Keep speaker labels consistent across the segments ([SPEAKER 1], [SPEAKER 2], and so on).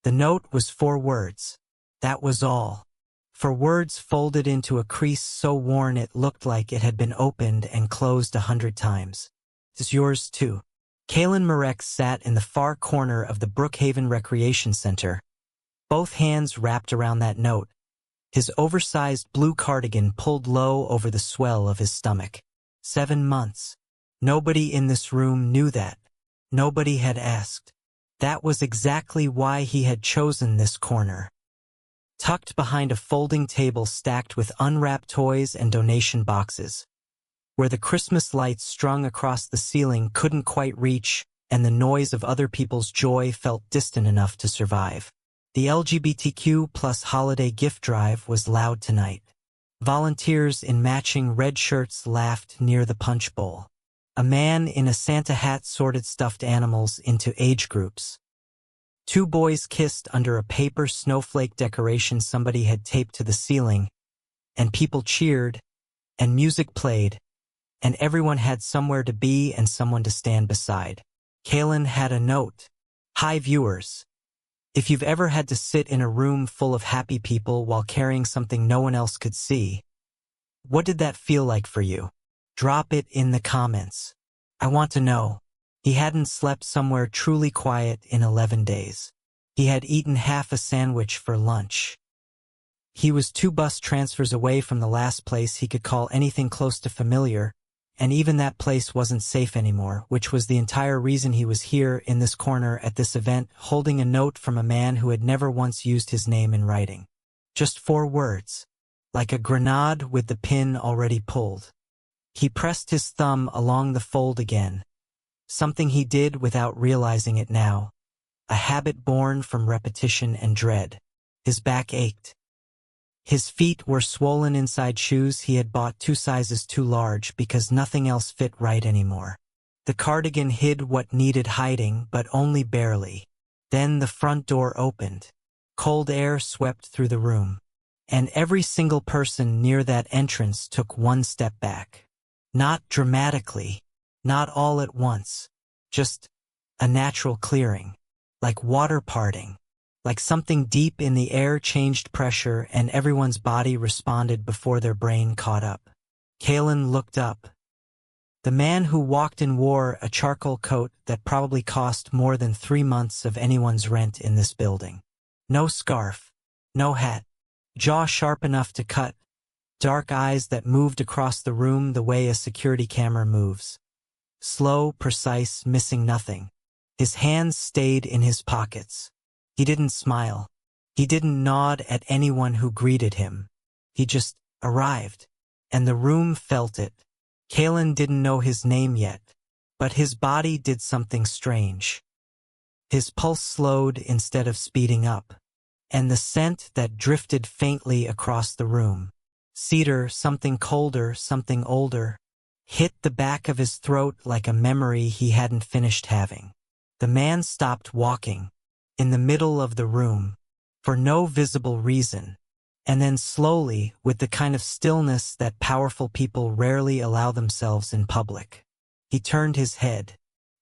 [SPEAKER 1] The note was 4 words. That was all. 4 words folded into a crease so worn it looked like it had been opened and closed 100 times. It's yours too. Kalen Marek sat in the far corner of the Brookhaven Recreation Center, both hands wrapped around that note, his oversized blue cardigan pulled low over the swell of his stomach. 7 months. Nobody in this room knew that. Nobody had asked. That was exactly why he had chosen this corner. Tucked behind a folding table stacked with unwrapped toys and donation boxes, where the Christmas lights strung across the ceiling couldn't quite reach and the noise of other people's joy felt distant enough to survive. The LGBTQ plus holiday gift drive was loud tonight. Volunteers in matching red shirts laughed near the punch bowl. A man in a Santa hat sorted stuffed animals into age groups. 2 boys kissed under a paper snowflake decoration somebody had taped to the ceiling, and people cheered, and music played, and everyone had somewhere to be and someone to stand beside. Kalen had a note. Hi viewers. If you've ever had to sit in a room full of happy people while carrying something no one else could see, what did that feel like for you? Drop it in the comments. I want to know. He hadn't slept somewhere truly quiet in 11 days. He had eaten half a sandwich for lunch. He was 2 bus transfers away from the last place he could call anything close to familiar, and even that place wasn't safe anymore, which was the entire reason he was here in this corner at this event, holding a note from a man who had never once used his name in writing. Just 4 words, like a grenade with the pin already pulled. He pressed his thumb along the fold again, something he did without realizing it now, a habit born from repetition and dread. His back ached. His feet were swollen inside shoes he had bought 2 sizes too large because nothing else fit right anymore. The cardigan hid what needed hiding, but only barely. Then the front door opened. Cold air swept through the room, and every single person near that entrance took 1 step back. Not dramatically, not all at once, just a natural clearing, like water parting. Like something deep in the air changed pressure and everyone's body responded before their brain caught up. Kalen looked up. The man who walked in wore a charcoal coat that probably cost more than 3 months of anyone's rent in this building. No scarf, no hat, jaw sharp enough to cut, dark eyes that moved across the room the way a security camera moves. Slow, precise, missing nothing. His hands stayed in his pockets. He didn't smile. He didn't nod at anyone who greeted him. He just arrived, and the room felt it. Kalen didn't know his name yet, but his body did something strange. His pulse slowed instead of speeding up, and the scent that drifted faintly across the room, cedar, something colder, something older, hit the back of his throat like a memory he hadn't finished having. The man stopped walking in the middle of the room, for no visible reason, and then slowly, with the kind of stillness that powerful people rarely allow themselves in public, he turned his head,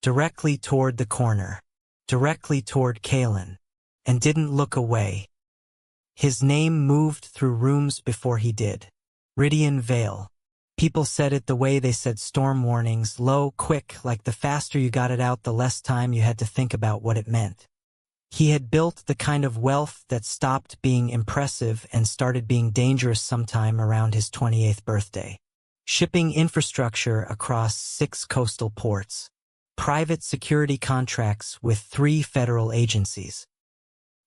[SPEAKER 1] directly toward the corner, directly toward Kalen, and didn't look away. His name moved through rooms before he did. Ridian Vale. People said it the way they said storm warnings, low, quick, like the faster you got it out the less time you had to think about what it meant. He had built the kind of wealth that stopped being impressive and started being dangerous sometime around his 28th birthday. Shipping infrastructure across 6 coastal ports. Private security contracts with 3 federal agencies.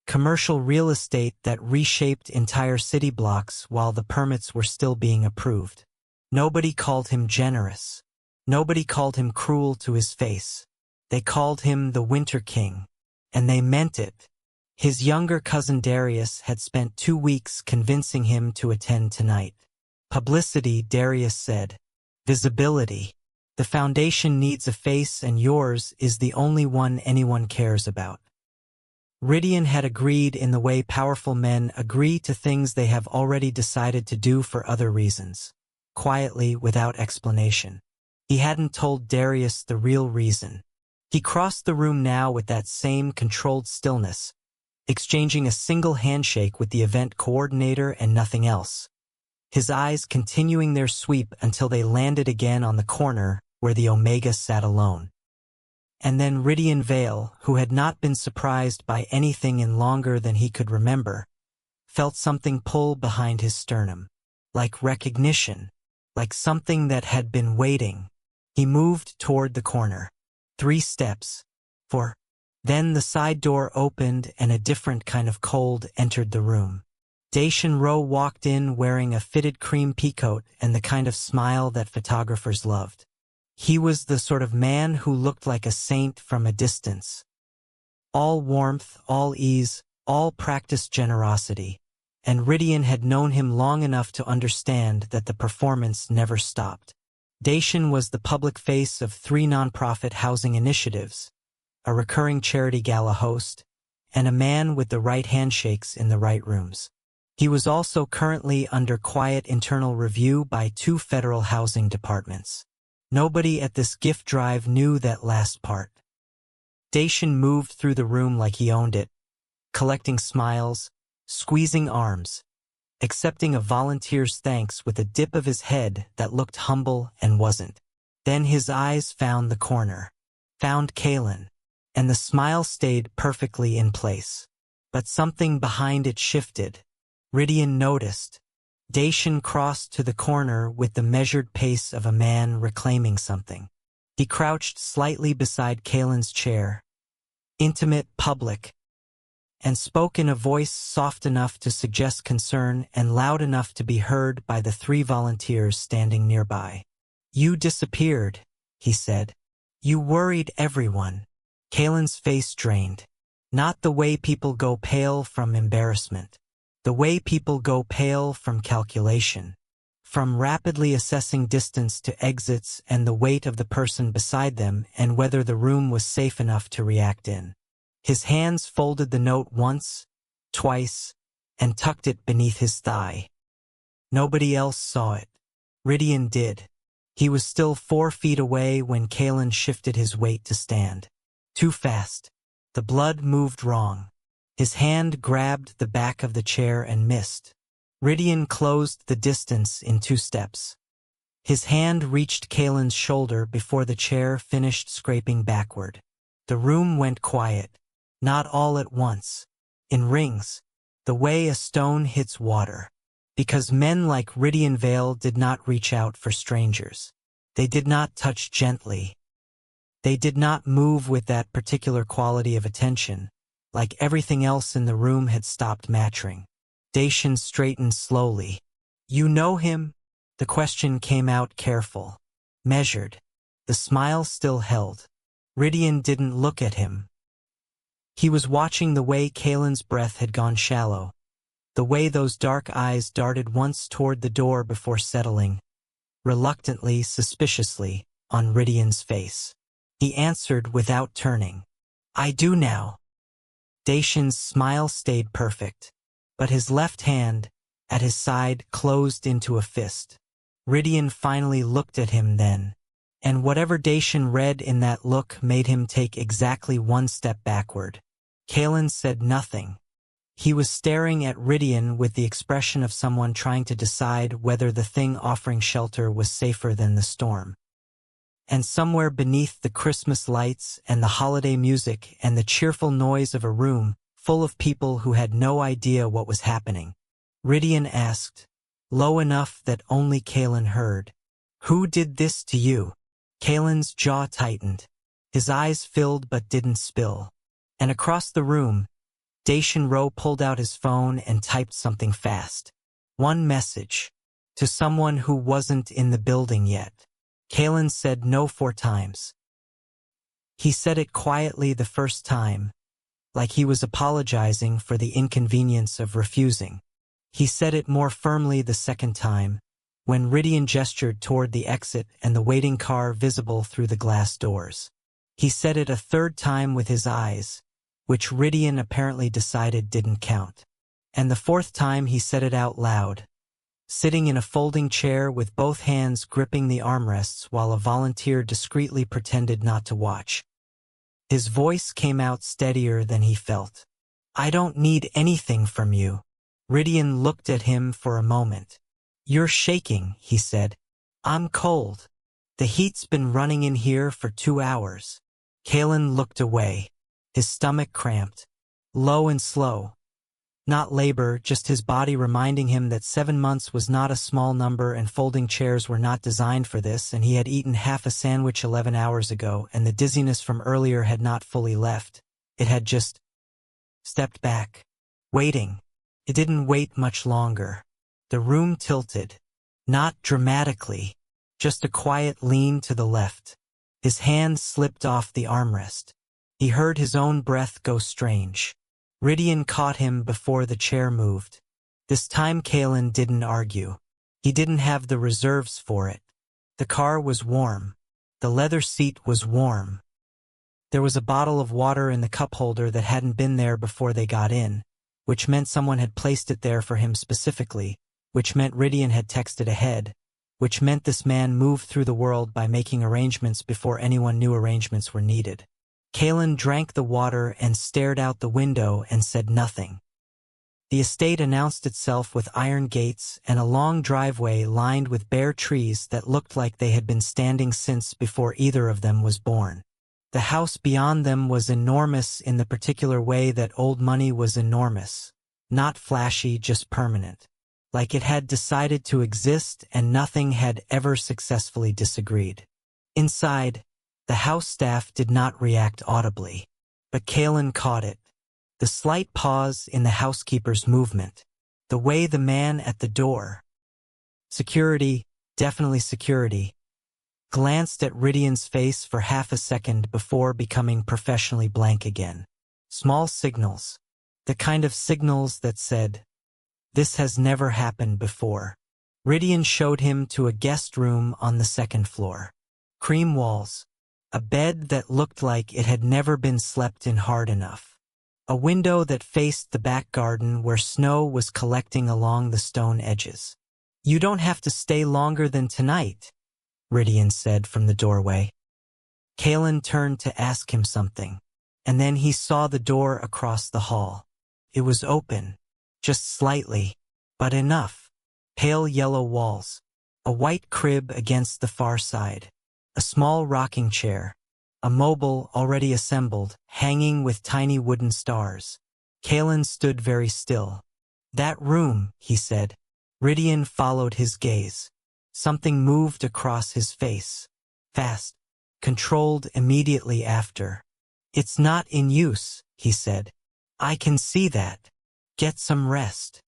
[SPEAKER 1] Commercial real estate that reshaped entire city blocks while the permits were still being approved. Nobody called him generous. Nobody called him cruel to his face. They called him the Winter King. And they meant it. His younger cousin Darius had spent 2 weeks convincing him to attend tonight. Publicity, Darius said. Visibility. The foundation needs a face and yours is the only one anyone cares about. Ridian had agreed in the way powerful men agree to things they have already decided to do for other reasons. Quietly, without explanation. He hadn't told Darius the real reason. He crossed the room now with that same controlled stillness, exchanging a single handshake with the event coordinator and nothing else. His eyes continuing their sweep until they landed again on the corner where the Omega sat alone. And then Ridian Vale, who had not been surprised by anything in longer than he could remember, felt something pull behind his sternum. Like recognition, like something that had been waiting. He moved toward the corner. 3 steps. 4. Then the side door opened and a different kind of cold entered the room. Desan walked in wearing a fitted cream peacoat and the kind of smile that photographers loved. He was the sort of man who looked like a saint from a distance. All warmth, all ease, all practiced generosity. And Ridian had known him long enough to understand that the performance never stopped. Desan was the public face of 3 nonprofit housing initiatives, a recurring charity gala host, and a man with the right handshakes in the right rooms. He was also currently under quiet internal review by 2 federal housing departments. Nobody at this gift drive knew that last part. Desan moved through the room like he owned it, collecting smiles, squeezing arms, accepting a volunteer's thanks with a dip of his head that looked humble and wasn't. Then his eyes found the corner, found Kaylin, and the smile stayed perfectly in place. But something behind it shifted. Ridian noticed. Desan crossed to the corner with the measured pace of a man reclaiming something. He crouched slightly beside Kaylin's chair, intimate, public, and spoke in a voice soft enough to suggest concern and loud enough to be heard by the 3 volunteers standing nearby. "You disappeared," he said. "You worried everyone." Kaylin's face drained. Not the way people go pale from embarrassment. The way people go pale from calculation. From rapidly assessing distance to exits and the weight of the person beside them and whether the room was safe enough to react in. His hands folded the note once, twice, and tucked it beneath his thigh. Nobody else saw it. Ridian did. He was still 4 feet away when Kaylin shifted his weight to stand. Too fast. The blood moved wrong. His hand grabbed the back of the chair and missed. Ridian closed the distance in 2 steps. His hand reached Kaylin's shoulder before the chair finished scraping backward. The room went quiet. Not all at once. In rings. The way a stone hits water. Because men like Ridian Vale did not reach out for strangers. They did not touch gently. They did not move with that particular quality of attention. Like everything else in the room had stopped matching. Desan straightened slowly. "You know him?" The question came out careful. Measured. The smile still held. Ridian didn't look at him. He was watching the way Kaylin's breath had gone shallow. The way those dark eyes darted once toward the door before settling, reluctantly, suspiciously, on Ridian's face. He answered without turning. "I do now." Desan's smile stayed perfect, but his left hand, at his side, closed into a fist. Ridian finally looked at him then, and whatever Desan read in that look made him take exactly 1 step backward. Kaylin said nothing. He was staring at Ridian with the expression of someone trying to decide whether the thing offering shelter was safer than the storm. And somewhere beneath the Christmas lights and the holiday music and the cheerful noise of a room full of people who had no idea what was happening, Ridian asked, low enough that only Kaylin heard, "Who did this to you?" Kaylin's jaw tightened. His eyes filled but didn't spill. And across the room, Desan pulled out his phone and typed something fast. 1 message. To someone who wasn't in the building yet. Kaylin said no 4 times. He said it quietly the first time, like he was apologizing for the inconvenience of refusing. He said it more firmly the second time, when Ridian gestured toward the exit and the waiting car visible through the glass doors. He said it a 3rd time with his eyes, which Ridian apparently decided didn't count. And the 4th time he said it out loud, sitting in a folding chair with both hands gripping the armrests while a volunteer discreetly pretended not to watch. His voice came out steadier than he felt. I don't need anything from you. Ridian looked at him for a moment. You're shaking, he said. I'm cold. The heat's been running in here for 2 hours. Kalen looked away. His stomach cramped. Low and slow. Not labor, just his body reminding him that 7 months was not a small number and folding chairs were not designed for this, and he had eaten half a sandwich 11 hours ago, and the dizziness from earlier had not fully left. It had just stepped back. Waiting. It didn't wait much longer. The room tilted. Not dramatically. Just a quiet lean to the left. His hand slipped off the armrest. He heard his own breath go strange. Ridian caught him before the chair moved. This time Kalen didn't argue. He didn't have the reserves for it. The car was warm. The leather seat was warm. There was a bottle of water in the cup holder that hadn't been there before they got in, which meant someone had placed it there for him specifically, which meant Ridian had texted ahead, which meant this man moved through the world by making arrangements before anyone knew arrangements were needed. Kalen drank the water and stared out the window and said nothing. The estate announced itself with iron gates and a long driveway lined with bare trees that looked like they had been standing since before either of them was born. The house beyond them was enormous in the particular way that old money was enormous. Not flashy, just permanent. Like it had decided to exist and nothing had ever successfully disagreed. Inside, the house staff did not react audibly, but Kalen caught it. The slight pause in the housekeeper's movement. The way the man at the door, security, definitely security, glanced at Ridian's face for half a second before becoming professionally blank again. Small signals. The kind of signals that said, "This has never happened before." Ridian showed him to a guest room on the second floor. Cream walls. A bed that looked like it had never been slept in hard enough. A window that faced the back garden where snow was collecting along the stone edges. "You don't have to stay longer than tonight," Ridian said from the doorway. Kalen turned to ask him something, and then he saw the door across the hall. It was open, just slightly, but enough. Pale yellow walls. A white crib against the far side. A small rocking chair. A mobile, already assembled, hanging with tiny wooden stars. Kalen stood very still. "That room," he said. Ridian followed his gaze. Something moved across his face. Fast. Controlled immediately after. "It's not in use," he said. "I can see that. Get some rest."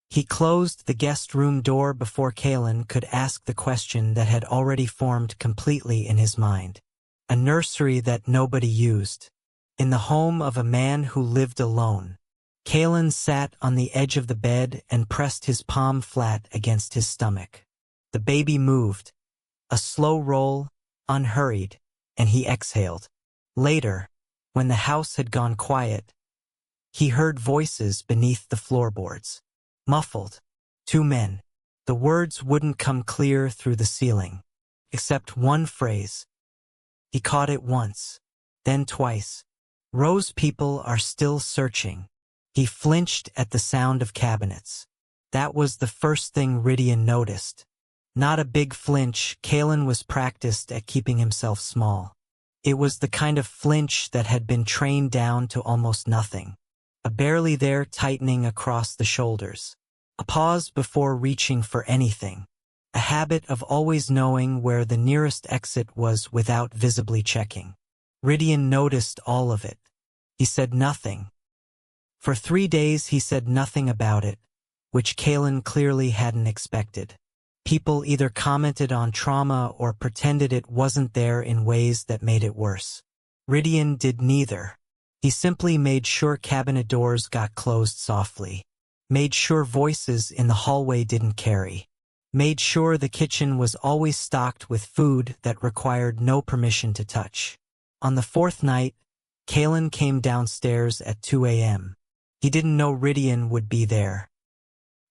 [SPEAKER 1] He closed the guest room door before Kalen could ask the question that had already formed completely in his mind. A nursery that nobody used. In the home of a man who lived alone. Kalen sat on the edge of the bed and pressed his palm flat against his stomach. The baby moved. A slow roll, unhurried, and he exhaled. Later, when the house had gone quiet, he heard voices beneath the floorboards. Muffled. 2 men. The words wouldn't come clear through the ceiling. Except one phrase. He caught it once. Then twice. "Rose people are still searching." He flinched at the sound of cabinets. That was the first thing Ridian noticed. Not a big flinch, Kalen was practiced at keeping himself small. It was the kind of flinch that had been trained down to almost nothing. A barely there tightening across the shoulders. A pause before reaching for anything. A habit of always knowing where the nearest exit was without visibly checking. Ridian noticed all of it. He said nothing. For 3 days he said nothing about it, which Kalen clearly hadn't expected. People either commented on trauma or pretended it wasn't there in ways that made it worse. Ridian did neither. He simply made sure cabinet doors got closed softly. Made sure voices in the hallway didn't carry. Made sure the kitchen was always stocked with food that required no permission to touch. On the 4th night, Kalen came downstairs at 2 a.m. He didn't know Ridian would be there.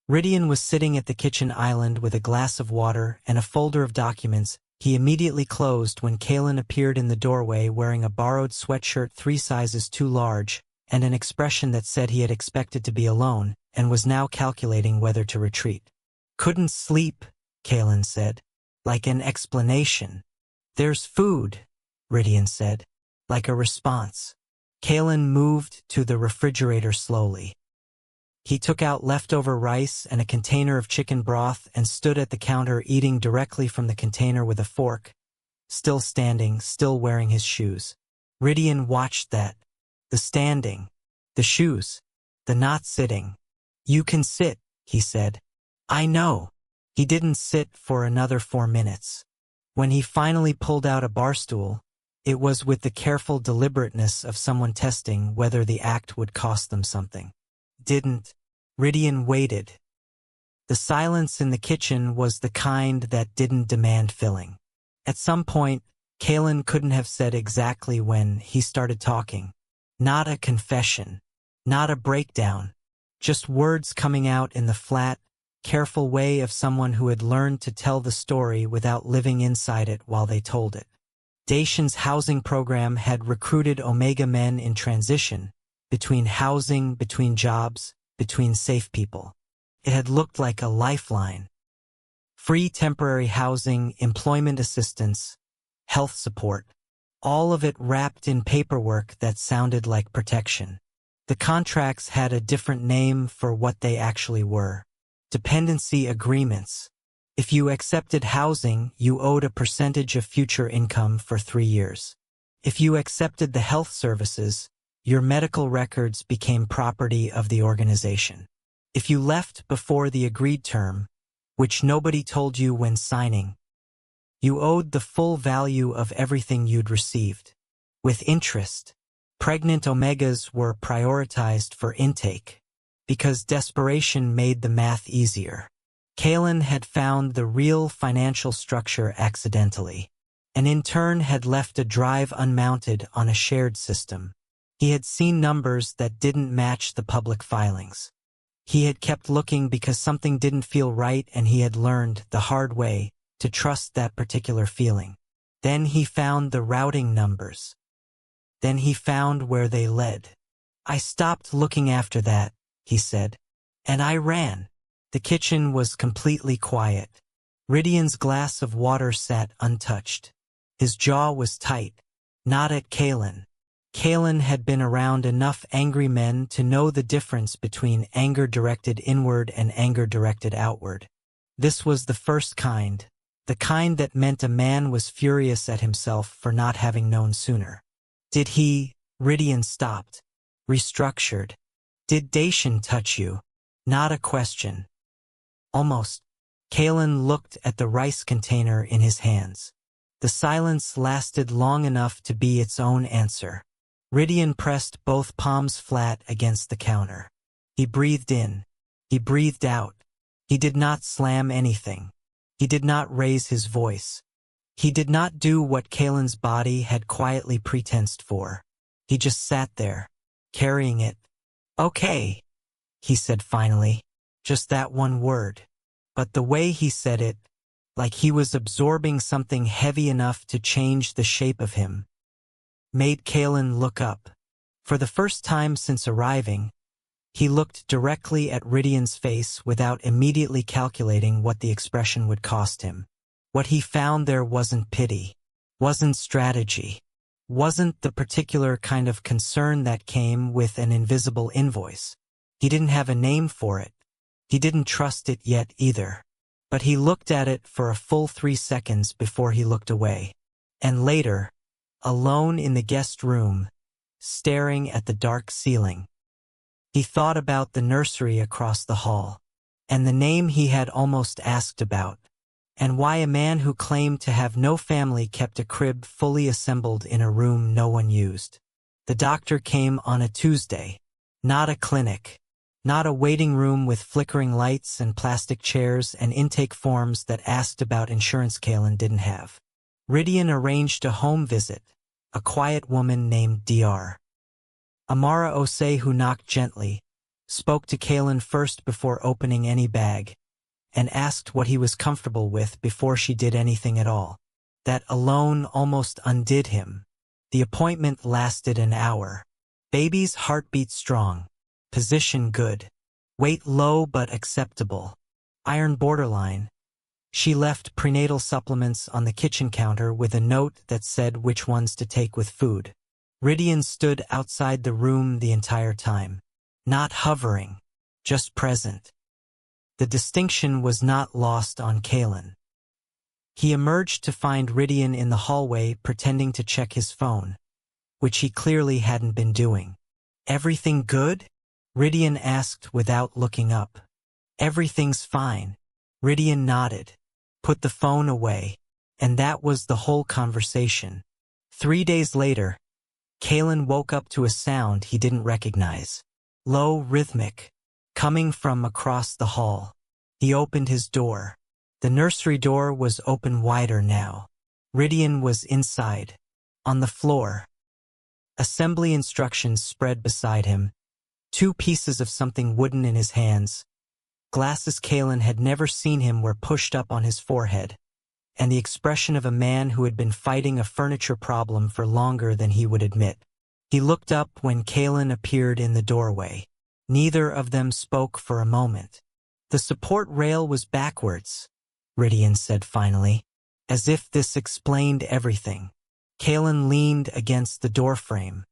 [SPEAKER 1] Ridian was sitting at the kitchen island with a glass of water and a folder of documents he immediately closed when Kalen appeared in the doorway wearing a borrowed sweatshirt 3 sizes too large, and an expression that said he had expected to be alone and was now calculating whether to retreat. "Couldn't sleep," Kalen said, like an explanation. "There's food," Ridian said, like a response. Kalen moved to the refrigerator slowly. He took out leftover rice and a container of chicken broth and stood at the counter eating directly from the container with a fork, still standing, still wearing his shoes. Ridian watched that. The standing, the shoes, the not sitting. "You can sit," he said. "I know." He didn't sit for another 4 minutes. When he finally pulled out a bar stool, it was with the careful deliberateness of someone testing whether the act would cost them something. Didn't. Ridian waited. The silence in the kitchen was the kind that didn't demand filling. At some point, Kalen couldn't have said exactly when he started talking. Not a confession, not a breakdown, just words coming out in the flat, careful way of someone who had learned to tell the story without living inside it while they told it. Desan's housing program had recruited Omega men in transition, between housing, between jobs, between safe people. It had looked like a lifeline. Free temporary housing, employment assistance, health support, all of it wrapped in paperwork that sounded like protection. The contracts had a different name for what they actually were. Dependency agreements. If you accepted housing, you owed a percentage of future income for 3 years. If you accepted the health services, your medical records became property of the organization. If you left before the agreed term, which nobody told you when signing, you owed the full value of everything you'd received. With interest, pregnant Omegas were prioritized for intake, because desperation made the math easier. Kalen had found the real financial structure accidentally, and in turn had left a drive unmounted on a shared system. He had seen numbers that didn't match the public filings. He had kept looking because something didn't feel right, and he had learned the hard way to trust that particular feeling. Then he found the routing numbers. Then he found where they led. "I stopped looking after that," he said, "and I ran." The kitchen was completely quiet. Ridian's glass of water sat untouched. His jaw was tight, not at Kalen. Kalen had been around enough angry men to know the difference between anger directed inward and anger directed outward. This was the first kind, the kind that meant a man was furious at himself for not having known sooner. "Did he?" Ridian stopped, restructured. "Did Desan touch you?" Not a question. Almost. Kalen looked at the rice container in his hands. The silence lasted long enough to be its own answer. Ridian pressed both palms flat against the counter. He breathed in. He breathed out. He did not slam anything. He did not raise his voice. He did not do what Kalen's body had quietly pretensed for. He just sat there, carrying it. "Okay," he said finally, just that one word. But the way he said it, like he was absorbing something heavy enough to change the shape of him, made Kalen look up. For the first time since arriving, he looked directly at Ridian's face without immediately calculating what the expression would cost him. What he found there wasn't pity, wasn't strategy, wasn't the particular kind of concern that came with an invisible invoice. He didn't have a name for it. He didn't trust it yet either. But he looked at it for a full 3 seconds before he looked away. And later, alone in the guest room, staring at the dark ceiling, he thought about the nursery across the hall, and the name he had almost asked about, and why a man who claimed to have no family kept a crib fully assembled in a room no one used. The doctor came on a Tuesday, not a clinic, not a waiting room with flickering lights and plastic chairs and intake forms that asked about insurance Kalen didn't have. Ridian arranged a home visit, a quiet woman named Dr. Amara Osei, who knocked gently, spoke to Kalen first before opening any bag, and asked what he was comfortable with before she did anything at all. That alone almost undid him. The appointment lasted an hour. Baby's heartbeat strong. Position good. Weight low but acceptable. Iron borderline. She left prenatal supplements on the kitchen counter with a note that said which ones to take with food. Ridian stood outside the room the entire time. Not hovering, just present. The distinction was not lost on Kalen. He emerged to find Ridian in the hallway pretending to check his phone, which he clearly hadn't been doing. "Everything good?" Ridian asked without looking up. "Everything's fine." Ridian nodded, put the phone away, and that was the whole conversation. 3 days later, Kalen woke up to a sound he didn't recognize. Low, rhythmic, coming from across the hall. He opened his door. The nursery door was open wider now. Ridian was inside, on the floor. Assembly instructions spread beside him, 2 pieces of something wooden in his hands. Glasses Kalen had never seen him wear pushed up on his forehead, and the expression of a man who had been fighting a furniture problem for longer than he would admit. He looked up when Kalen appeared in the doorway. Neither of them spoke for a moment. "The support rail was backwards," Ridian said finally, as if this explained everything. Kalen leaned against the doorframe.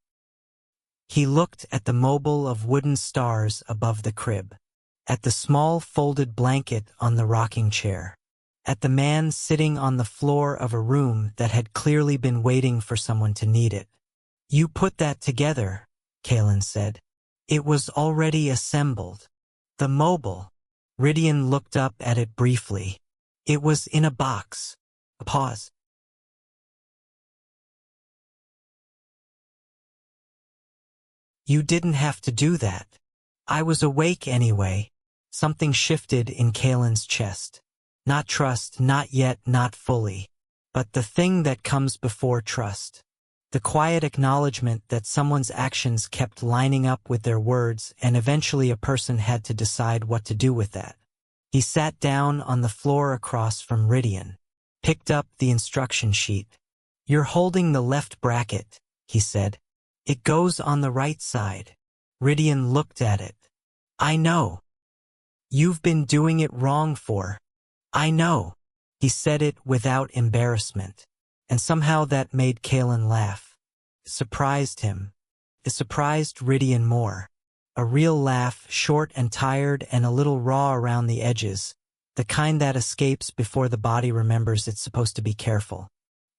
[SPEAKER 1] He looked at the mobile of wooden stars above the crib, at the small folded blanket on the rocking chair, at the man sitting on the floor of a room that had clearly been waiting for someone to need it. "You put that together," Kalen said. "It was already assembled." "The mobile." Ridian looked up at it briefly. "It was in a box." A pause. "You didn't have to do that. I was awake anyway." Something shifted in Kalen's chest. Not trust, not yet, not fully. But the thing that comes before trust. The quiet acknowledgement that someone's actions kept lining up with their words, and eventually a person had to decide what to do with that. He sat down on the floor across from Ridian, picked up the instruction sheet. "You're holding the left bracket," he said. "It goes on the right side." Ridian looked at it. "I know. You've been doing it wrong for." "I know." He said it without embarrassment, and somehow that made Kalen laugh. It surprised him. It surprised Ridian more. A real laugh, short and tired and a little raw around the edges, the kind that escapes before the body remembers it's supposed to be careful.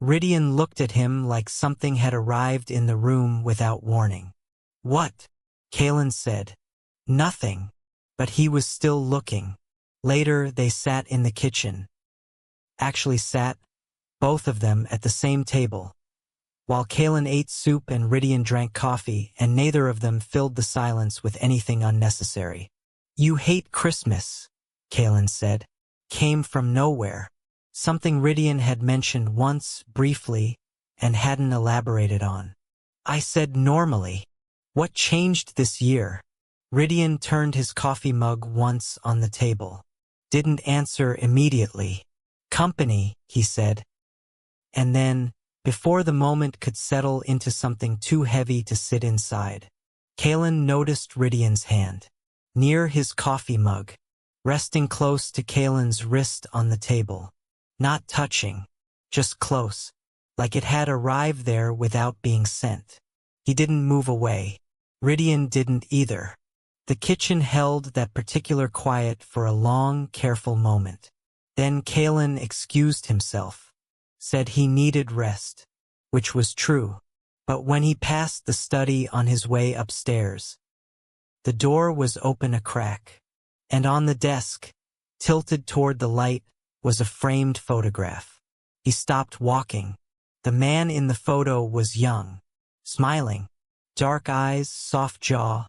[SPEAKER 1] Ridian looked at him like something had arrived in the room without warning. "What?" Kalen said. "Nothing." But he was still looking. Later, they sat in the kitchen. Actually sat, both of them at the same table. While Kalen ate soup and Ridian drank coffee, and neither of them filled the silence with anything unnecessary. "You hate Christmas," Kalen said. Came from nowhere. Something Ridian had mentioned once, briefly, and hadn't elaborated on. "I said normally. What changed this year?" Ridian turned his coffee mug once on the table. Didn't answer immediately. "Company," he said. And then, before the moment could settle into something too heavy to sit inside, Kalen noticed Ridian's hand, near his coffee mug, resting close to Kalen's wrist on the table. Not touching, just close, like it had arrived there without being sent. He didn't move away. Ridian didn't either. The kitchen held that particular quiet for a long, careful moment. Then Kalen excused himself, said he needed rest, which was true. But when he passed the study on his way upstairs, the door was open a crack, and on the desk, tilted toward the light, was a framed photograph. He stopped walking. The man in the photo was young, smiling, dark eyes, soft jaw,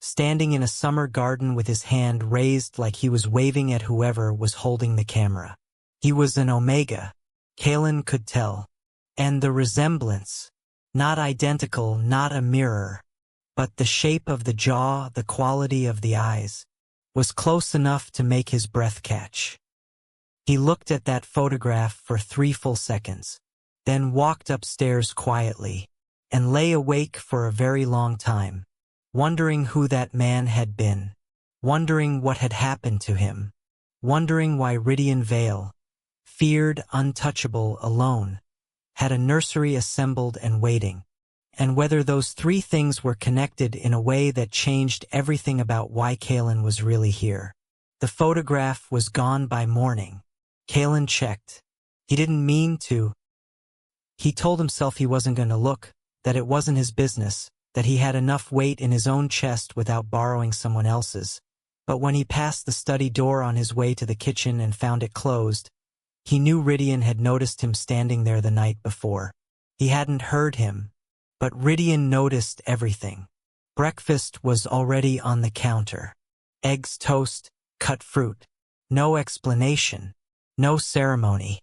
[SPEAKER 1] standing in a summer garden with his hand raised like he was waving at whoever was holding the camera. He was an Omega, Kalen could tell, and the resemblance, not identical, not a mirror, but the shape of the jaw, the quality of the eyes, was close enough to make his breath catch. He looked at that photograph for 3 full seconds, then walked upstairs quietly, and lay awake for a very long time, wondering who that man had been, wondering what had happened to him, wondering why Ridian Vale, feared, untouchable, alone, had a nursery assembled and waiting, and whether those three things were connected in a way that changed everything about why Kalen was really here. The photograph was gone by morning. Kalen checked. He didn't mean to. He told himself he wasn't going to look, that it wasn't his business, that he had enough weight in his own chest without borrowing someone else's. But when he passed the study door on his way to the kitchen and found it closed, he knew Ridian had noticed him standing there the night before. He hadn't heard him, but Ridian noticed everything. Breakfast was already on the counter. Eggs, toast, cut fruit. No explanation. No ceremony.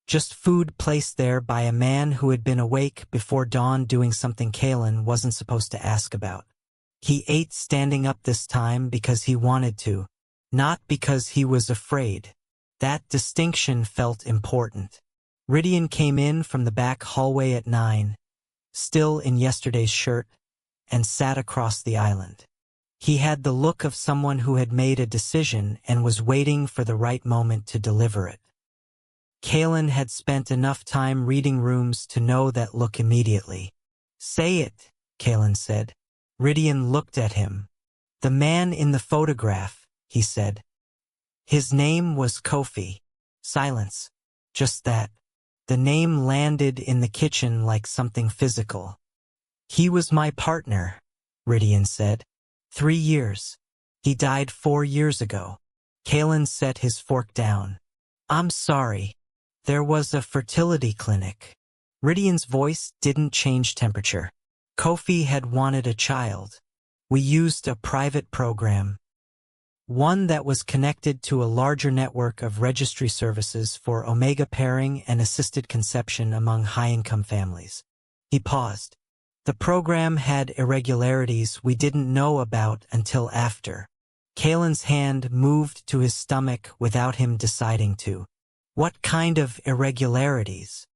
[SPEAKER 1] Just food placed there by a man who had been awake before dawn doing something Kalen wasn't supposed to ask about. He ate standing up this time because he wanted to, not because he was afraid. That distinction felt important. Ridian came in from the back hallway at 9, still in yesterday's shirt, and sat across the island. He had the look of someone who had made a decision and was waiting for the right moment to deliver it. Kalen had spent enough time reading rooms to know that look immediately. "Say it," Kalen said. Ridian looked at him. "The man in the photograph," he said. His name was Kofi. Silence. Just that. The name landed in the kitchen like something physical. "He was my partner," Ridian said. 3 years. He died 4 years ago. Kalen set his fork down. "I'm sorry. There was a fertility clinic." Ridian's voice didn't change temperature. "Kofi had wanted a child. We used a private program. One that was connected to a larger network of registry services for omega pairing and assisted conception among high-income families." He paused. "The program had irregularities we didn't know about until after." Kalen's hand moved to his stomach without him deciding to. "What kind of irregularities?"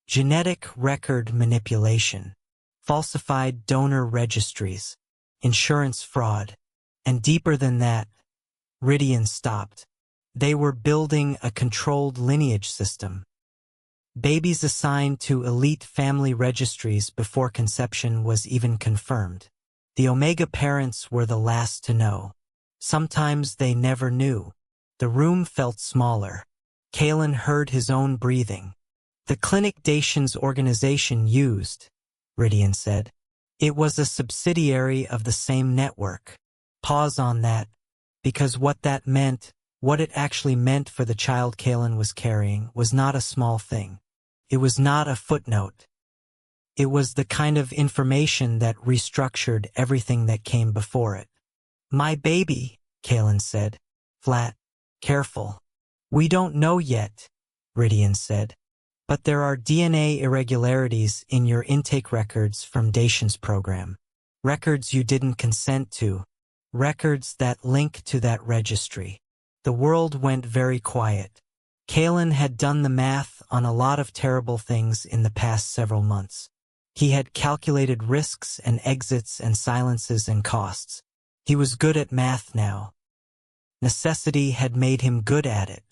[SPEAKER 1] "Genetic record manipulation, falsified donor registries, insurance fraud, and deeper than that." Ridian stopped. "They were building a controlled lineage system. Babies assigned to elite family registries before conception was even confirmed. The omega parents were the last to know. Sometimes they never knew." The room felt smaller. Kalen heard his own breathing. "The clinic Dacian's organization used," Ridian said. "It was a subsidiary of the same network." Pause on that, because what that meant, what it actually meant for the child Kalen was carrying, was not a small thing. It was not a footnote. It was the kind of information that restructured everything that came before it. "My baby," Kalen said, flat, careful. "We don't know yet," Ridian said. "But there are DNA irregularities in your intake records from Dacian's program. Records you didn't consent to. Records that link to that registry." The world went very quiet. Kalen had done the math on a lot of terrible things in the past several months. He had calculated risks and exits and silences and costs. He was good at math now. Necessity had made him good at it.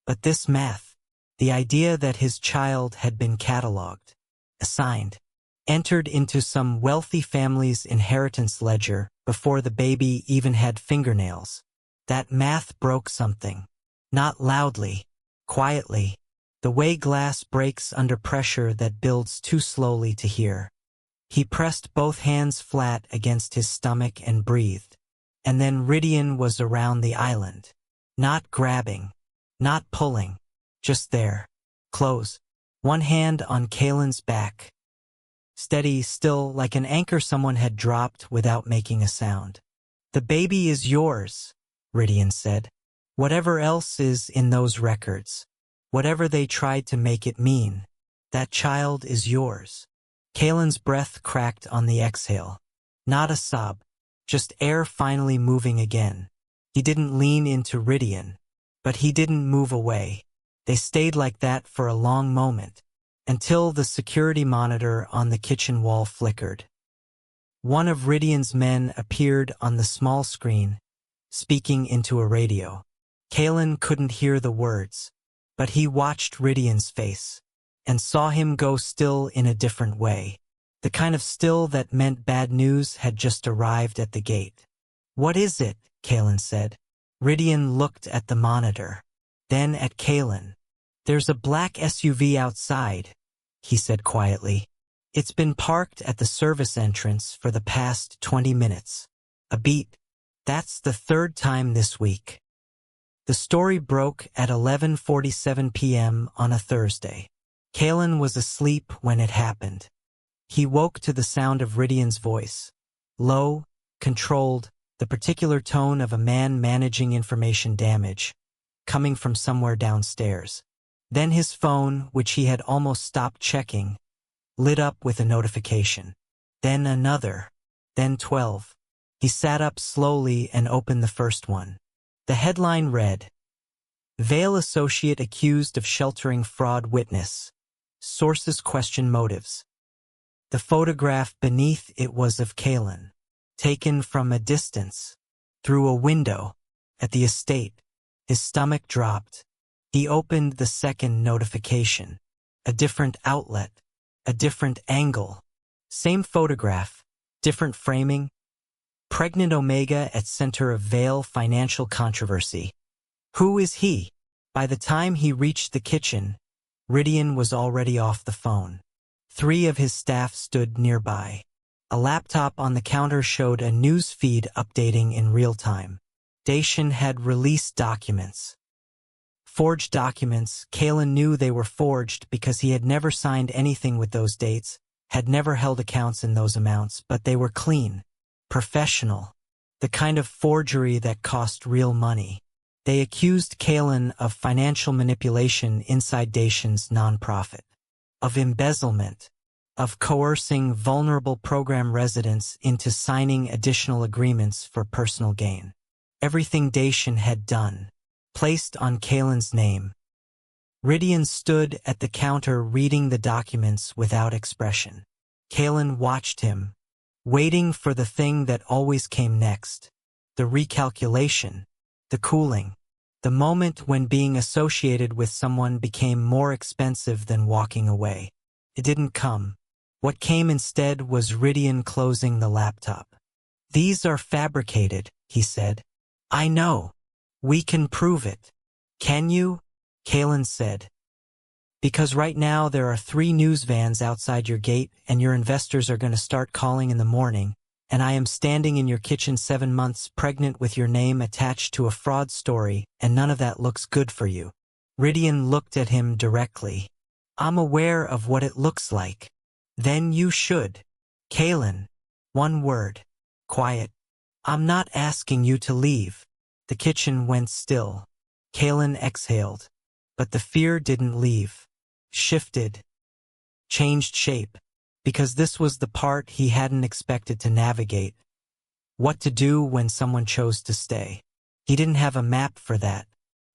[SPEAKER 1] But this math, the idea that his child had been catalogued, assigned, entered into some wealthy family's inheritance ledger before the baby even had fingernails, that math broke something. Not loudly, quietly, the way glass breaks under pressure that builds too slowly to hear. He pressed both hands flat against his stomach and breathed. And then Ridian was around the island. Not grabbing, not pulling, just there, close, one hand on Kalen's back. Steady, still, like an anchor someone had dropped without making a sound. "The baby is yours," Ridian said. "Whatever else is in those records, whatever they tried to make it mean, that child is yours." Kalen's breath cracked on the exhale. Not a sob, just air finally moving again. He didn't lean into Ridian, but he didn't move away. They stayed like that for a long moment. until the security monitor on the kitchen wall flickered. One of Ridian's men appeared on the small screen, speaking into a radio. Kalen couldn't hear the words, but he watched Ridian's face and saw him go still in a different way, the kind of still that meant bad news had just arrived at the gate. "What is it?" Kalen said. Ridian looked at the monitor, then at Kalen. "There's a black SUV outside," he said quietly. "It's been parked at the service entrance for the past 20 minutes. A beat. That's the third time this week." The story broke at 11:47 p.m. on a Thursday. Kalen was asleep when it happened. He woke to the sound of Ridian's voice. Low, controlled, the particular tone of a man managing information damage, coming from somewhere downstairs. Then his phone, which he had almost stopped checking, lit up with a notification. Then another. Then 12. He sat up slowly and opened the first one. The headline read, "Vale Associate Accused of Sheltering Fraud Witness. Sources Question Motives." The photograph beneath it was of Kalen, taken from a distance, through a window, at the estate. His stomach dropped. He opened the second notification. A different outlet, a different angle. Same photograph, different framing. Pregnant Omega at center of Vale financial controversy. Who is he? By the time he reached the kitchen, Ridian was already off the phone. 3 of his staff stood nearby. A laptop on the counter showed a news feed updating in real time. Desan had released documents. Forged documents. Kalen knew they were forged because he had never signed anything with those dates, had never held accounts in those amounts, but they were clean. Professional. The kind of forgery that cost real money. They accused Kalen of financial manipulation inside Desan's nonprofit, of embezzlement, of coercing vulnerable program residents into signing additional agreements for personal gain. Everything Desan had done, placed on Kalen's name. Ridian stood at the counter reading the documents without expression. Kalen watched him, waiting for the thing that always came next. The recalculation, the cooling, the moment when being associated with someone became more expensive than walking away. It didn't come. What came instead was Ridian closing the laptop. "These are fabricated," he said. "I know. We can prove it." "Can you?" Kalen said. "Because right now there are 3 news vans outside your gate and your investors are going to start calling in the morning, and I am standing in your kitchen 7 months pregnant with your name attached to a fraud story, and none of that looks good for you." Ridian looked at him directly. "I'm aware of what it looks like." "Then you should." "Kalen." One word. Quiet. "I'm not asking you to leave." The kitchen went still. Kalen exhaled. But the fear didn't leave. Shifted. Changed shape. Because this was the part he hadn't expected to navigate. What to do when someone chose to stay. He didn't have a map for that.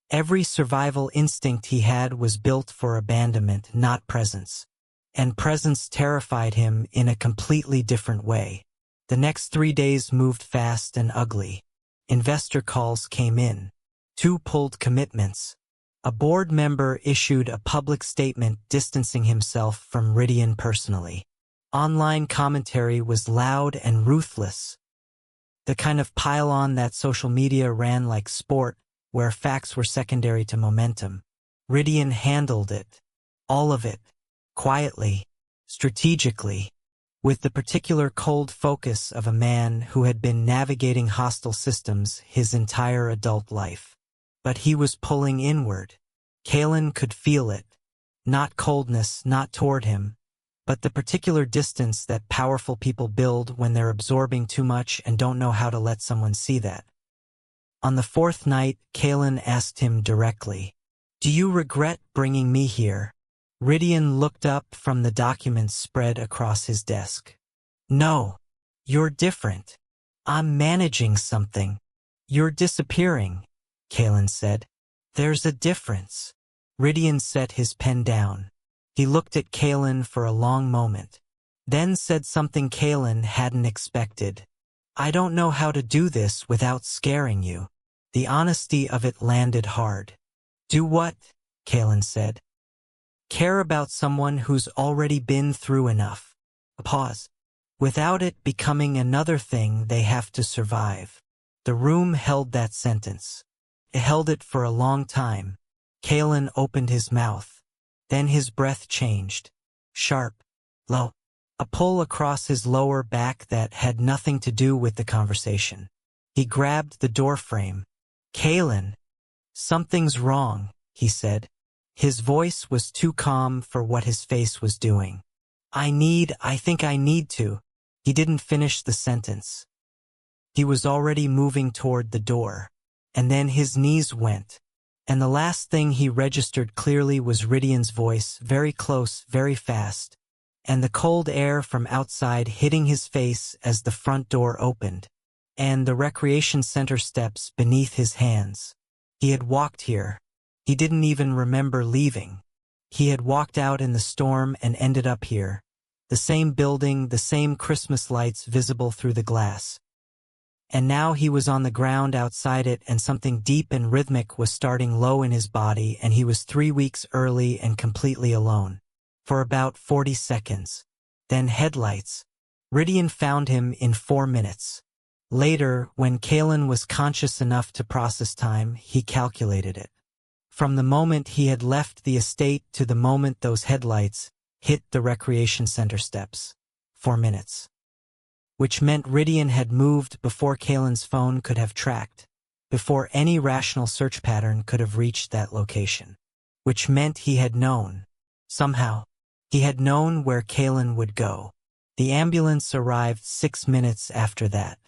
[SPEAKER 1] Every survival instinct he had was built for abandonment, not presence. And presence terrified him in a completely different way. The next 3 days moved fast and ugly. Investor calls came in. 2 pulled commitments. A board member issued a public statement distancing himself from Ridian personally. Online commentary was loud and ruthless. The kind of pile-on that social media ran like sport, where facts were secondary to momentum. Ridian handled it. All of it. Quietly. Strategically. With the particular cold focus of a man who had been navigating hostile systems his entire adult life. But he was pulling inward. Kalen could feel it. Not coldness, not toward him, but the particular distance that powerful people build when they're absorbing too much and don't know how to let someone see that. On the 4th night, Kalen asked him directly, "Do you regret bringing me here?" Ridian looked up from the documents spread across his desk. "No. You're different. I'm managing something. You're disappearing," Kalen said. "There's a difference." Ridian set his pen down. He looked at Kaylin for a long moment, then said something Kaylin hadn't expected. I don't know how to do this without scaring you. The honesty of it landed hard. Do what? Kaylin said. Care about someone who's already been through enough. A pause. Without it becoming another thing they have to survive. The room held that sentence. It held it for a long time. Kaylin opened his mouth. Then his breath changed. Sharp. Low. A pull across his lower back that had nothing to do with the conversation. He grabbed the doorframe. Kaylin. Something's wrong, he said. His voice was too calm for what his face was doing. I think I need to. He didn't finish the sentence. He was already moving toward the door. And then his knees went. And the last thing he registered clearly was Ridian's voice, very close, very fast. And the cold air from outside hitting his face as the front door opened. And the recreation center steps beneath his hands. He had walked here. He didn't even remember leaving. He had walked out in the storm and ended up here. The same building, the same Christmas lights visible through the glass. And now he was on the ground outside it, and something deep and rhythmic was starting low in his body, and he was 3 weeks early and completely alone. For about 40 seconds. Then headlights. Ridian found him in 4 minutes. Later, when Kaylin was conscious enough to process time, he calculated it. From the moment he had left the estate to the moment those headlights hit the recreation center steps. 4 minutes. Which meant Ridian had moved before Kaylin's phone could have tracked, before any rational search pattern could have reached that location. Which meant he had known. Somehow, he had known where Kaylin would go. The ambulance arrived 6 minutes after that.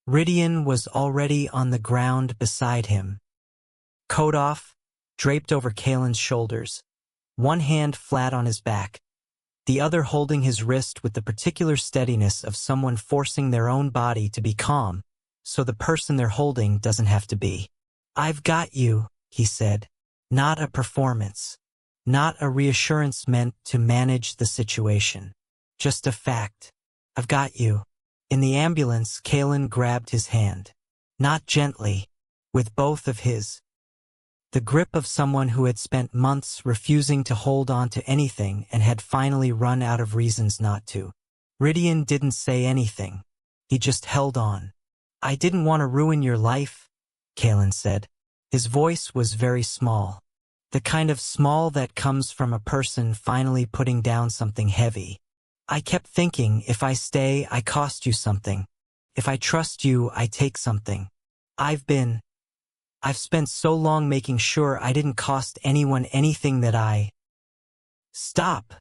[SPEAKER 1] Ridian was already on the ground beside him. Coat off, draped over Kaylin's shoulders, one hand flat on his back, the other holding his wrist with the particular steadiness of someone forcing their own body to be calm, so the person they're holding doesn't have to be. I've got you, he said. Not a performance. Not a reassurance meant to manage the situation. Just a fact. I've got you. In the ambulance, Kaylin grabbed his hand. Not gently, with both of his. The grip of someone who had spent months refusing to hold on to anything and had finally run out of reasons not to. Ridian didn't say anything. He just held on. I didn't want to ruin your life, Kaylin said. His voice was very small. The kind of small that comes from a person finally putting down something heavy. I kept thinking, if I stay, I cost you something. If I trust you, I take something. I've spent so long making sure I didn't cost anyone anything that I... Stop,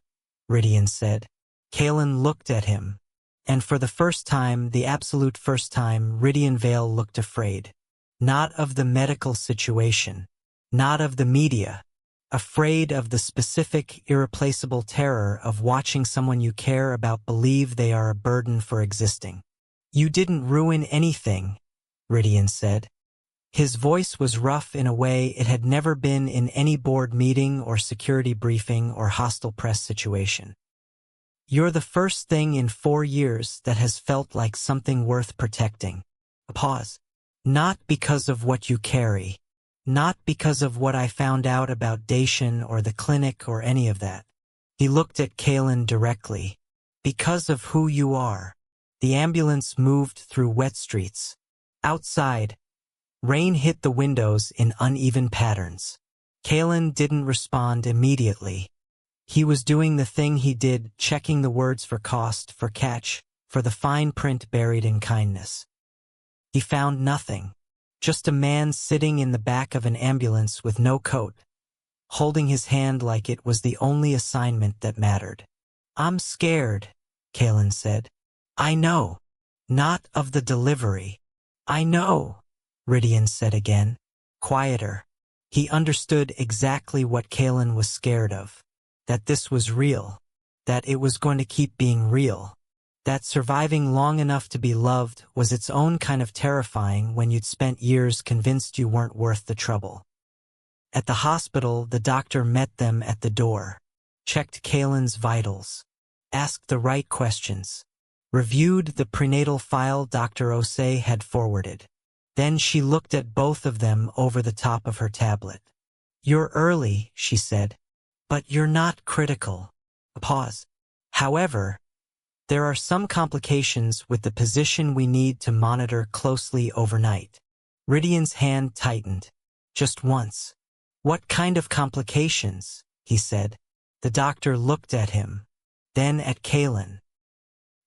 [SPEAKER 1] Ridian said. Kaylin looked at him. And for the first time, the absolute first time, Ridian Vale looked afraid. Not of the medical situation. Not of the media. Afraid of the specific, irreplaceable terror of watching someone you care about believe they are a burden for existing. You didn't ruin anything, Ridian said. His voice was rough in a way it had never been in any board meeting or security briefing or hostile press situation. You're the first thing in 4 years that has felt like something worth protecting. A pause. Not because of what you carry. Not because of what I found out about Desan or the clinic or any of that. He looked at Kaylin directly. Because of who you are. The ambulance moved through wet streets. Outside, rain hit the windows in uneven patterns. Kaylin didn't respond immediately. He was doing the thing he did, checking the words for cost, for catch, for the fine print buried in kindness. He found nothing. Just a man sitting in the back of an ambulance with no coat, holding his hand like it was the only assignment that mattered. I'm scared, Kaylin said. I know. Not of the delivery. I know, Ridian said again, quieter. He understood exactly what Kaylin was scared of. That this was real. That it was going to keep being real. That surviving long enough to be loved was its own kind of terrifying when you'd spent years convinced you weren't worth the trouble. At the hospital, the doctor met them at the door. checked Kaylin's vitals, asked the right questions, reviewed the prenatal file Dr. Osei had forwarded. Then she looked at both of them over the top of her tablet. "You're early," she said, "but you're not critical." A pause. "However, there are some complications with the position we need to monitor closely overnight." Ridian's hand tightened. "Just once." "What kind of complications?" he said. The doctor looked at him, then at Kaylin.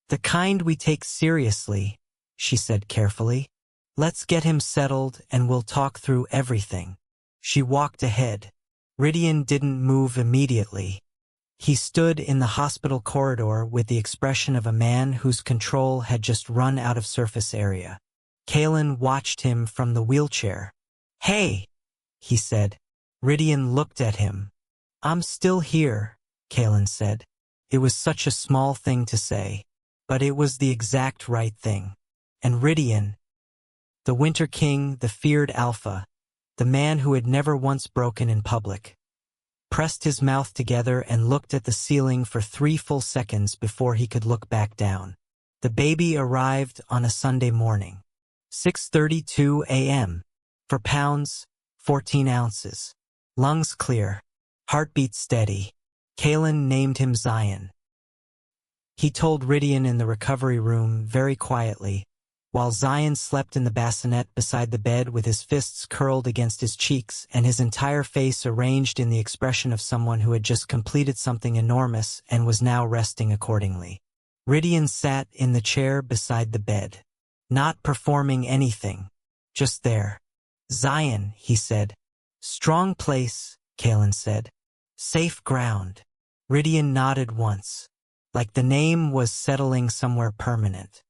[SPEAKER 1] "The kind we take seriously," she said carefully. "Let's get him settled and we'll talk through everything." She walked ahead. Ridian didn't move immediately. He stood in the hospital corridor with the expression of a man whose control had just run out of surface area. Kaylin watched him from the wheelchair. "Hey," he said. Ridian looked at him. "I'm still here," Kaylin said. It was such a small thing to say, but it was the exact right thing. And Ridian, the Winter King, the feared alpha, the man who had never once broken in public, pressed his mouth together and looked at the ceiling for 3 full seconds before he could look back down. The baby arrived on a Sunday morning. 6:32 a.m. For pounds, 14 ounces. Lungs clear. Heartbeat steady. Kaylin named him Zion. He told Ridian in the recovery room very quietly, while Zion slept in the bassinet beside the bed with his fists curled against his cheeks and his entire face arranged in the expression of someone who had just completed something enormous and was now resting accordingly. Ridian sat in the chair beside the bed, not performing anything, just there. "Zion," he said. "Strong place," Kaylin said. "Safe ground." Ridian nodded once, like the name was settling somewhere permanent.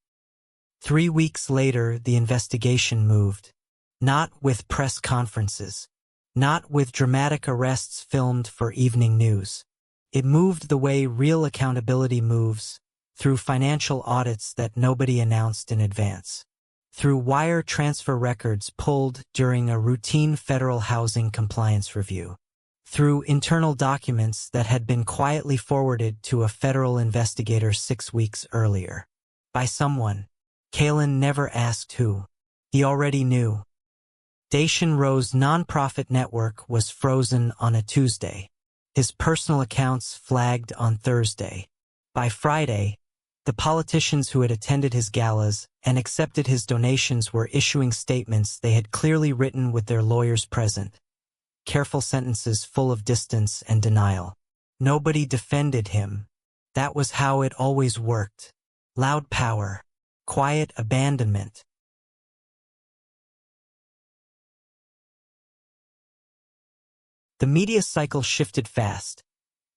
[SPEAKER 1] 3 weeks later, the investigation moved. Not with press conferences. Not with dramatic arrests filmed for evening news. It moved the way real accountability moves, through financial audits that nobody announced in advance. Through wire transfer records pulled during a routine federal housing compliance review. Through internal documents that had been quietly forwarded to a federal investigator 6 weeks earlier. By someone. Kaylin never asked who. He already knew. Desan Rowe's nonprofit network was frozen on a Tuesday. His personal accounts flagged on Thursday. By Friday, the politicians who had attended his galas and accepted his donations were issuing statements they had clearly written with their lawyers present. Careful sentences full of distance and denial. Nobody defended him. That was how it always worked. Loud power. Quiet abandonment. The media cycle shifted fast.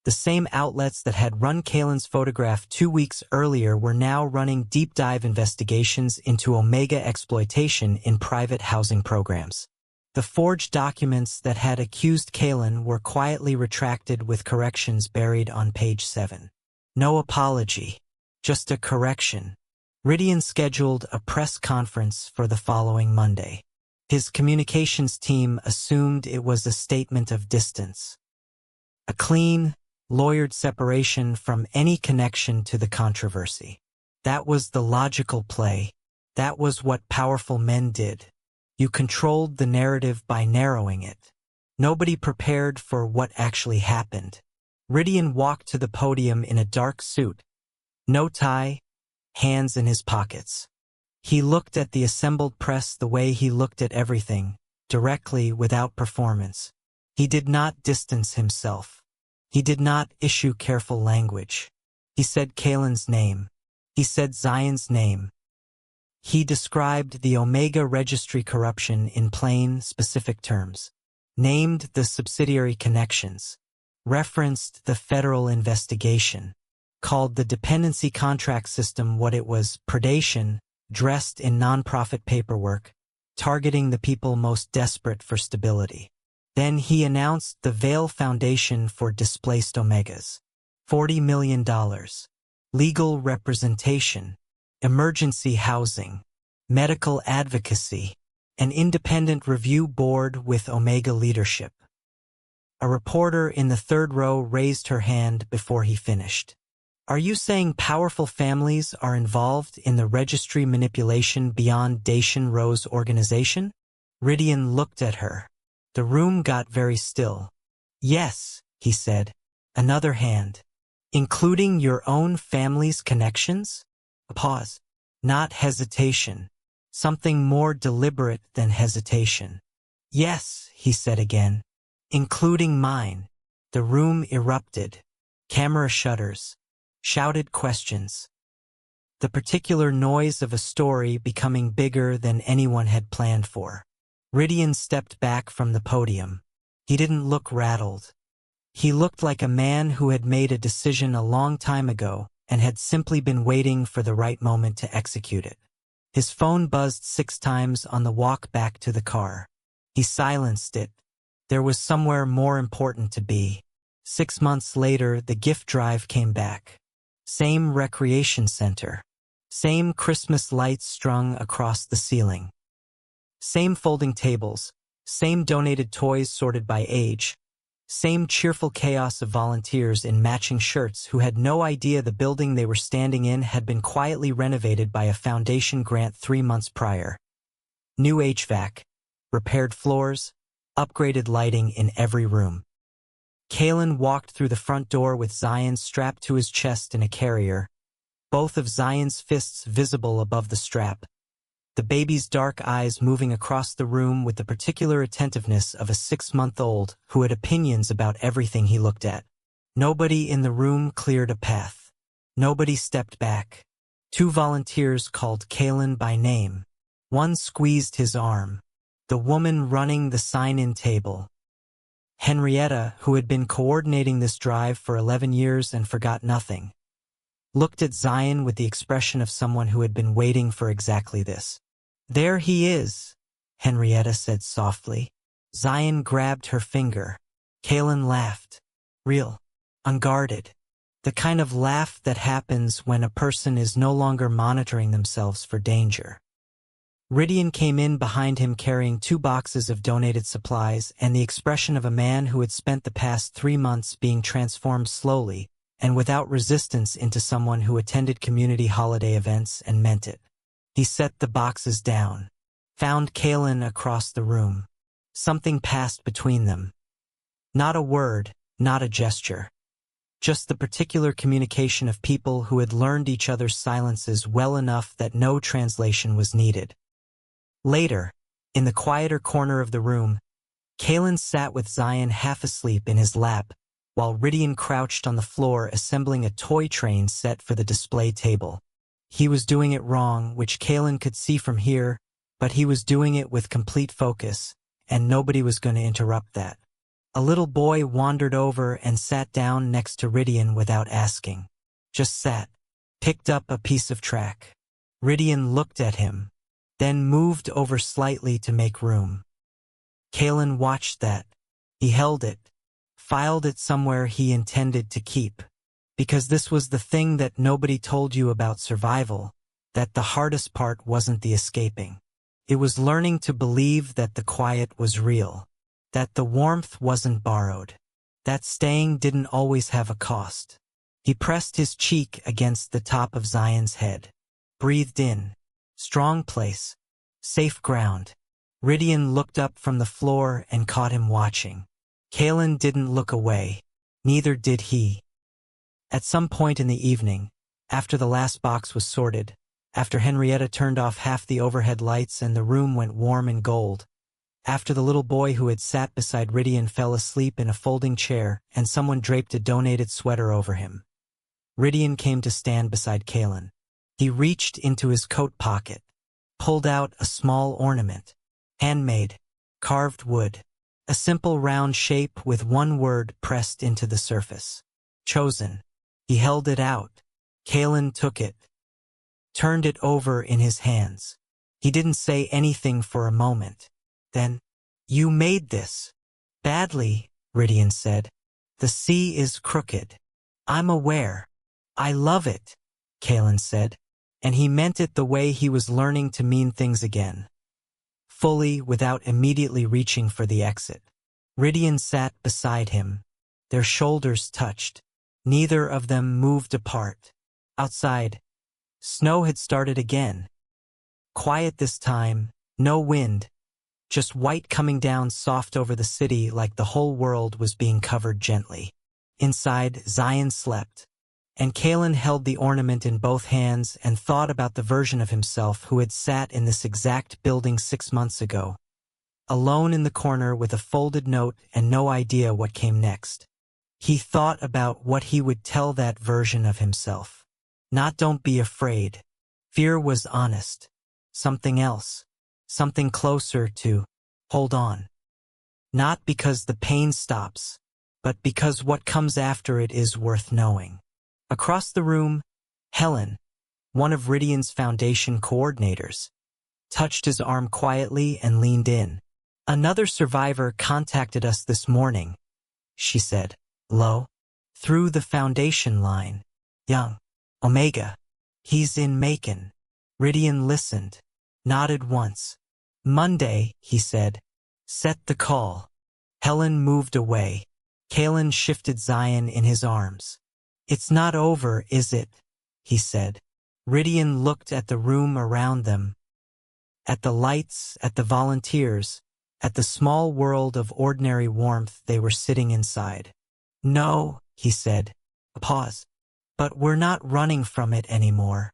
[SPEAKER 1] The same outlets that had run Kaylin's photograph 2 weeks earlier were now running deep dive investigations into Omega exploitation in private housing programs. The forged documents that had accused Kaylin were quietly retracted with corrections buried on page 7. No apology, just a correction. Ridian scheduled a press conference for the following Monday. His communications team assumed it was a statement of distance. A clean, lawyered separation from any connection to the controversy. That was the logical play. That was what powerful men did. You controlled the narrative by narrowing it. Nobody prepared for what actually happened. Ridian walked to the podium in a dark suit. No tie, hands in his pockets. He looked at the assembled press the way he looked at everything, directly without performance. He did not distance himself. He did not issue careful language. He said Kaylin's name. He said Zion's name. He described the Omega registry corruption in plain, specific terms. Named the subsidiary connections. Referenced the federal investigation. Called the dependency contract system what it was, predation, dressed in nonprofit paperwork, targeting the people most desperate for stability. Then he announced the Vail Foundation for Displaced Omegas. $40 million. Legal representation. Emergency housing. Medical advocacy. An independent review board with Omega leadership. A reporter in the third row raised her hand before he finished. Are you saying powerful families are involved in the registry manipulation beyond Dacian Row's organization? Ridian looked at her. The room got very still. Yes, he said. Another hand. Including your own family's connections? A pause. Not hesitation. Something more deliberate than hesitation. Yes, he said again. Including mine. The room erupted. Camera shutters. Shouted questions. The particular noise of a story becoming bigger than anyone had planned for. Ridian stepped back from the podium. He didn't look rattled. He looked like a man who had made a decision a long time ago and had simply been waiting for the right moment to execute it. His phone buzzed 6 times on the walk back to the car. He silenced it. There was somewhere more important to be. 6 months later, the gift drive came back. Same recreation center. Same Christmas lights strung across the ceiling. Same folding tables. Same donated toys sorted by age. Same cheerful chaos of volunteers in matching shirts who had no idea the building they were standing in had been quietly renovated by a foundation grant 3 months prior. New HVAC. Repaired floors. Upgraded lighting in every room. Kalen walked through the front door with Zion strapped to his chest in a carrier, both of Zion's fists visible above the strap, the baby's dark eyes moving across the room with the particular attentiveness of a 6-month-old who had opinions about everything he looked at. Nobody in the room cleared a path. Nobody stepped back. 2 volunteers called Kalen by name. One squeezed his arm. The woman running the sign-in table. Henrietta, who had been coordinating this drive for 11 years and forgot nothing, looked at Zion with the expression of someone who had been waiting for exactly this. There he is, Henrietta said softly. Zion grabbed her finger. Kalen laughed. Real. Unguarded. The kind of laugh that happens when a person is no longer monitoring themselves for danger. Ridian came in behind him carrying 2 boxes of donated supplies and the expression of a man who had spent the past 3 months being transformed slowly and without resistance into someone who attended community holiday events and meant it. He set the boxes down, found Kalen across the room. Something passed between them. Not a word, not a gesture. Just the particular communication of people who had learned each other's silences well enough that no translation was needed. Later, in the quieter corner of the room, Kalen sat with Zion half asleep in his lap, while Ridian crouched on the floor assembling a toy train set for the display table. He was doing it wrong, which Kalen could see from here, but he was doing it with complete focus, and nobody was going to interrupt that. A little boy wandered over and sat down next to Ridian without asking. Just sat, picked up a piece of track. Ridian looked at him, then moved over slightly to make room. Kalen watched that. He held it, filed it somewhere he intended to keep. Because this was the thing that nobody told you about survival, that the hardest part wasn't the escaping. It was learning to believe that the quiet was real, that the warmth wasn't borrowed, that staying didn't always have a cost. He pressed his cheek against the top of Zion's head, breathed in. Strong place. Safe ground. Ridian looked up from the floor and caught him watching. Kalen didn't look away. Neither did he. At some point in the evening, after the last box was sorted, after Henrietta turned off half the overhead lights and the room went warm and gold, after the little boy who had sat beside Ridian fell asleep in a folding chair and someone draped a donated sweater over him, Ridian came to stand beside Kalen. He reached into his coat pocket, pulled out a small ornament, handmade, carved wood, a simple round shape with one word pressed into the surface. Chosen. He held it out. Kalen took it, turned it over in his hands. He didn't say anything for a moment. Then, "You made this." "Badly," Ridian said. "The sea is crooked. I'm aware. I love it," Kalen said. And he meant it the way he was learning to mean things again. Fully, without immediately reaching for the exit. Ridian sat beside him. Their shoulders touched. Neither of them moved apart. Outside, snow had started again. Quiet this time, no wind, just white coming down soft over the city like the whole world was being covered gently. Inside, Zion slept, and Kalen held the ornament in both hands and thought about the version of himself who had sat in this exact building 6 months ago, alone in the corner with a folded note and no idea what came next. He thought about what he would tell that version of himself. Not "don't be afraid." Fear was honest. Something else. Something closer to "hold on." Not because the pain stops, but because what comes after it is worth knowing. Across the room, Helen, one of Ridian's foundation coordinators, touched his arm quietly and leaned in. "Another survivor contacted us this morning," she said, low, through the foundation line. "Young. Omega. He's in Macon." Ridian listened, nodded once. "Monday," he said. "Set the call." Helen moved away. Kalen shifted Zion in his arms. "It's not over, is it?" he said. Ridian looked at the room around them, at the lights, at the volunteers, at the small world of ordinary warmth they were sitting inside. "No," he said. Pause. "But we're not running from it anymore."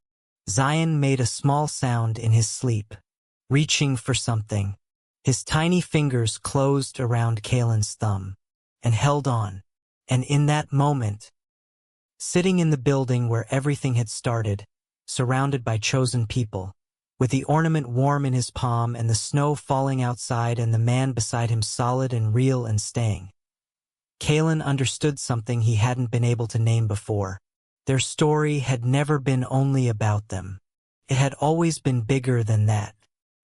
[SPEAKER 1] Zion made a small sound in his sleep, reaching for something. His tiny fingers closed around Kalen's thumb and held on. And in that moment, sitting in the building where everything had started, surrounded by chosen people, with the ornament warm in his palm and the snow falling outside and the man beside him solid and real and staying, Kalen understood something he hadn't been able to name before. Their story had never been only about them. It had always been bigger than that.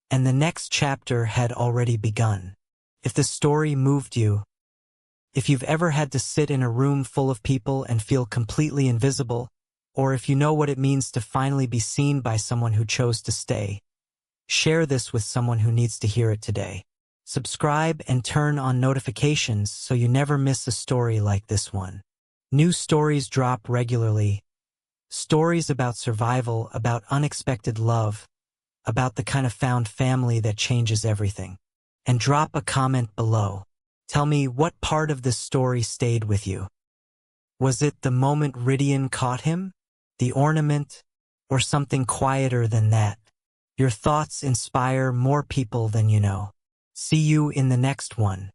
[SPEAKER 1] And the next chapter had already begun. If the story moved you, if you've ever had to sit in a room full of people and feel completely invisible, or if you know what it means to finally be seen by someone who chose to stay, share this with someone who needs to hear it today. Subscribe and turn on notifications so you never miss a story like this one. New stories drop regularly. Stories about survival, about unexpected love, about the kind of found family that changes everything. And drop a comment below. Tell me what part of this story stayed with you. Was it the moment Ridian caught him? The ornament? Or something quieter than that? Your thoughts inspire more people than you know. See you in the next one.